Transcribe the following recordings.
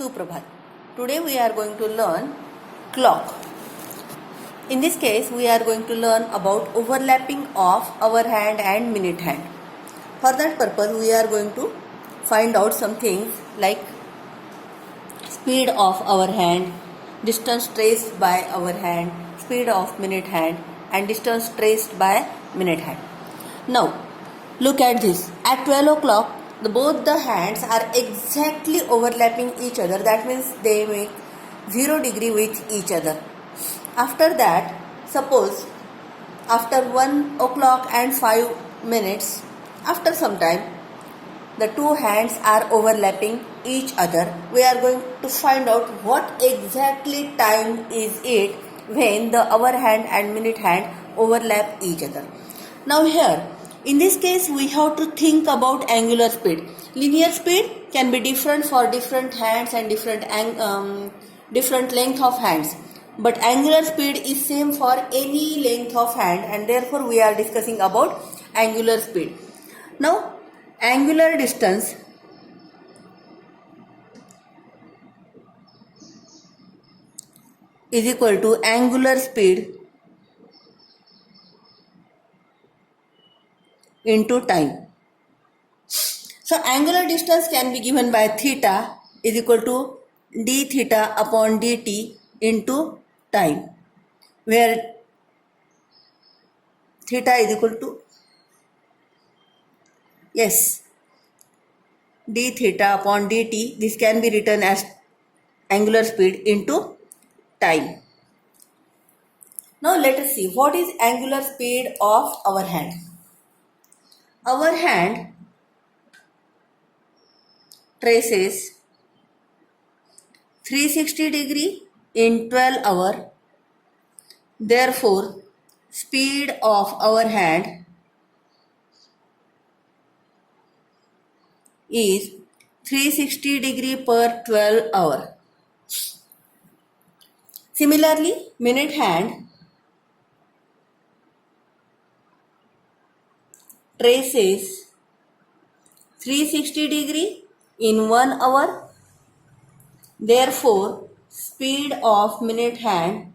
Suprabhat. Today we are going to learn clock. In this case, we are going to learn about overlapping of hour hand and minute hand. For that purpose, we are going to find out some things like speed of hour hand, distance traced by hour hand, speed of minute hand, and distance traced by minute hand. Now, look at this. At 12 o'clock, both the hands are exactly overlapping each other. That means they make 0 degree with each other. After that, suppose after 1 o'clock and 5 minutes, after some time, the two hands are overlapping each other. We are going to find out what exactly time is it when the hour hand and minute hand overlap each other. Now here, in this case, we have to think about angular speed. Linear speed can be different for different hands and different length of hands. But angular speed is same for any length of hand, and therefore we are discussing about angular speed. Now, angular distance is equal to angular speed into time. So angular distance can be given by theta is equal to d theta upon dt into time, where theta is equal to d theta upon dt. This can be written as angular speed into time. Now let us see what is angular speed of our hand. Our hand traces 360 degree in 12 hours. Therefore, speed of our hand is 360 degree per 12 hours. Similarly, minute hand traces 360 degree in 1 hour. Therefore, speed of minute hand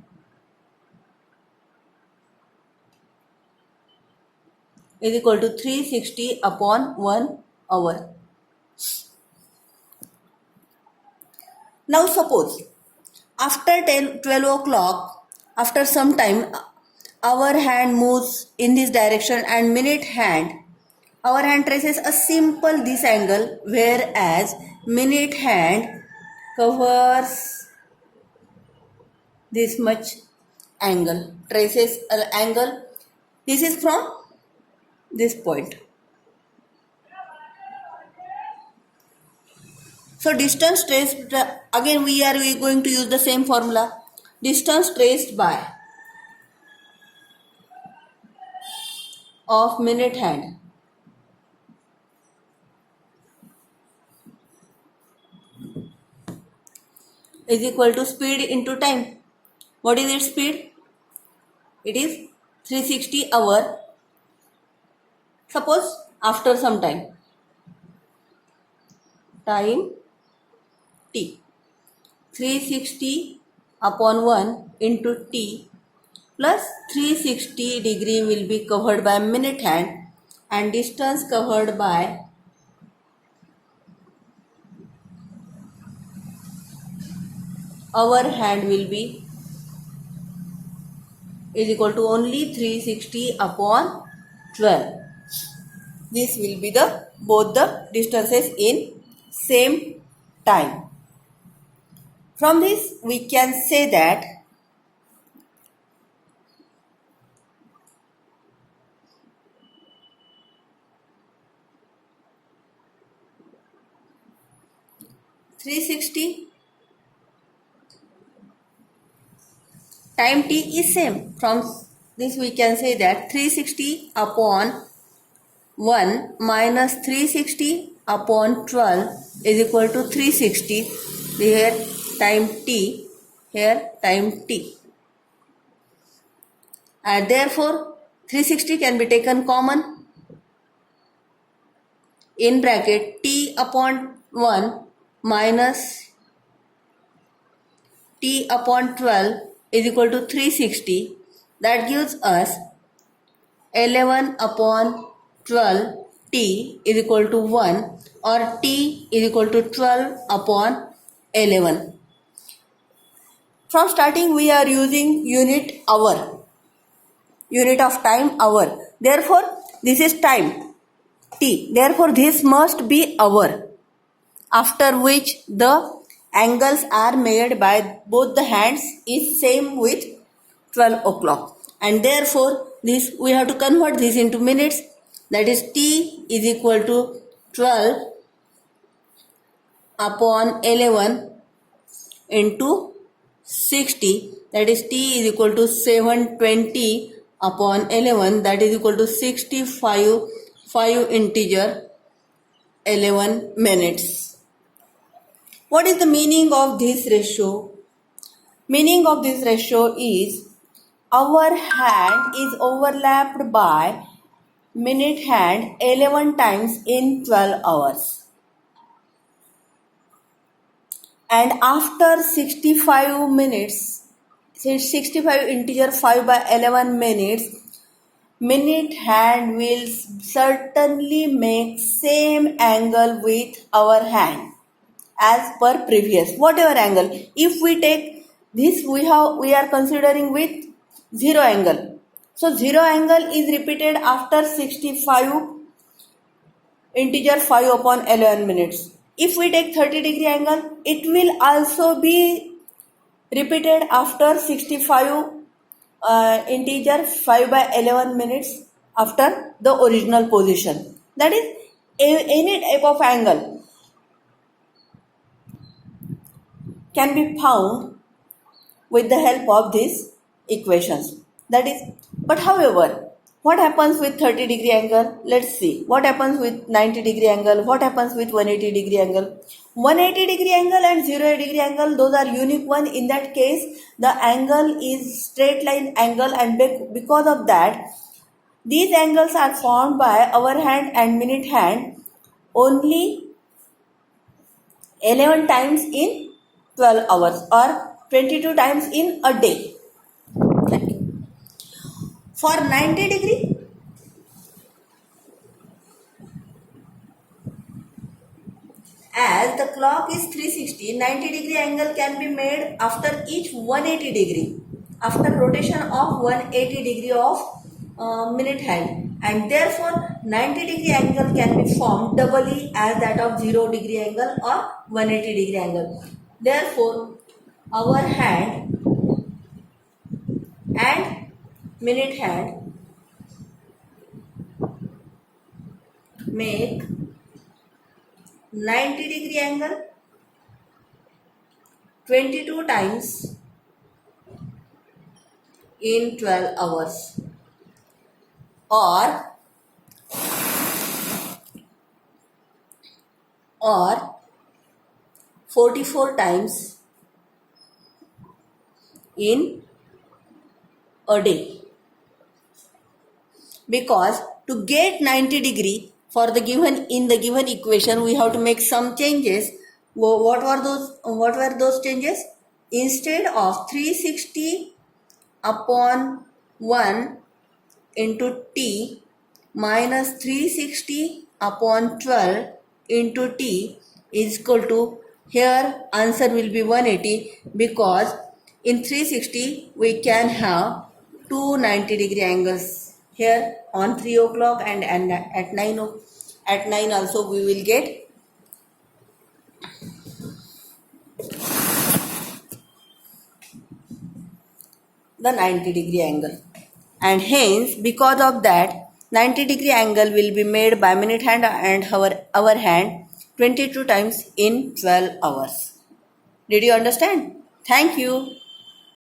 is equal to 360 upon 1 hour. Now suppose after 12 o'clock, after some time, our hand moves in this direction and our hand traces a simple this angle, whereas minute hand covers this much angle, traces an angle. This is from this point. So distance traced, again we are going to use the same formula. Distance traced by of minute hand is equal to speed into time. What is its speed? It is 360 hour. Suppose after some time t, 360 upon 1 into t plus 360 degree will be covered by minute hand, and distance covered by hour hand will be is equal to only 360 upon 12. This will be the both the distances in same time. From this we can say that time t is same. From this we can say that 360 upon 1 minus 360 upon 12 is equal to 360. Here time t, here time t. And therefore 360 can be taken common. In bracket t upon 1 minus t upon 12 is equal to 360. That gives us 11 upon 12 t is equal to 1, or t is equal to 12 upon 11. From starting we are using unit hour, unit of time hour. Therefore this is time t. Therefore this must be hour, after which the angles are made by both the hands is same with 12 o'clock. And therefore this we have to convert this into minutes. That is t is equal to 12 upon 11 into 60. That is t is equal to 720 upon 11. That is equal to 65 5 integer 11 minutes. What is the meaning of this ratio? Meaning of this ratio is hour hand is overlapped by minute hand 11 times in 12 hours. And after 65 minutes, 65 integer 5 by 11 minutes, minute hand will certainly make same angle with our hand as per previous, whatever angle. If we take this, we are considering with 0 angle. So 0 angle is repeated after 65 integer 5 upon 11 minutes. If we take 30 degree angle, it will also be repeated after 65 integer 5 by 11 minutes after the original position. That is any type of angle can be found with the help of these equations. That is, but however, what happens with 30 degree angle? Let's see. What happens with 90 degree angle? What happens with 180 degree angle? 180 degree angle and 0 degree angle, those are unique one. In that case, the angle is straight line angle, and because of that, these angles are formed by hour hand and minute hand only 11 times in 12 hours or 22 times in a day. For 90 degree, as the clock is 360, 90 degree angle can be made after each 180 degree, after rotation of 180 degree of minute hand, and therefore 90 degree angle can be formed doubly as that of 0 degree angle or 180 degree angle. Therefore our hand and minute hand make 90 degree angle 22 times in 12 hours, or 44 times in a day. Because to get 90 degree for the given, in the given equation, we have to make some changes. What were those changes? Instead of 360 upon 1 into t minus 360 upon 12 into t is equal to, here answer will be 180, because in 360 we can have two 90 degree angles. Here on 3 o'clock and at 9 also we will get the 90 degree angle, and hence because of that 90 degree angle will be made by minute hand and hour hand 22 times in 12 hours. Did you understand? Thank you.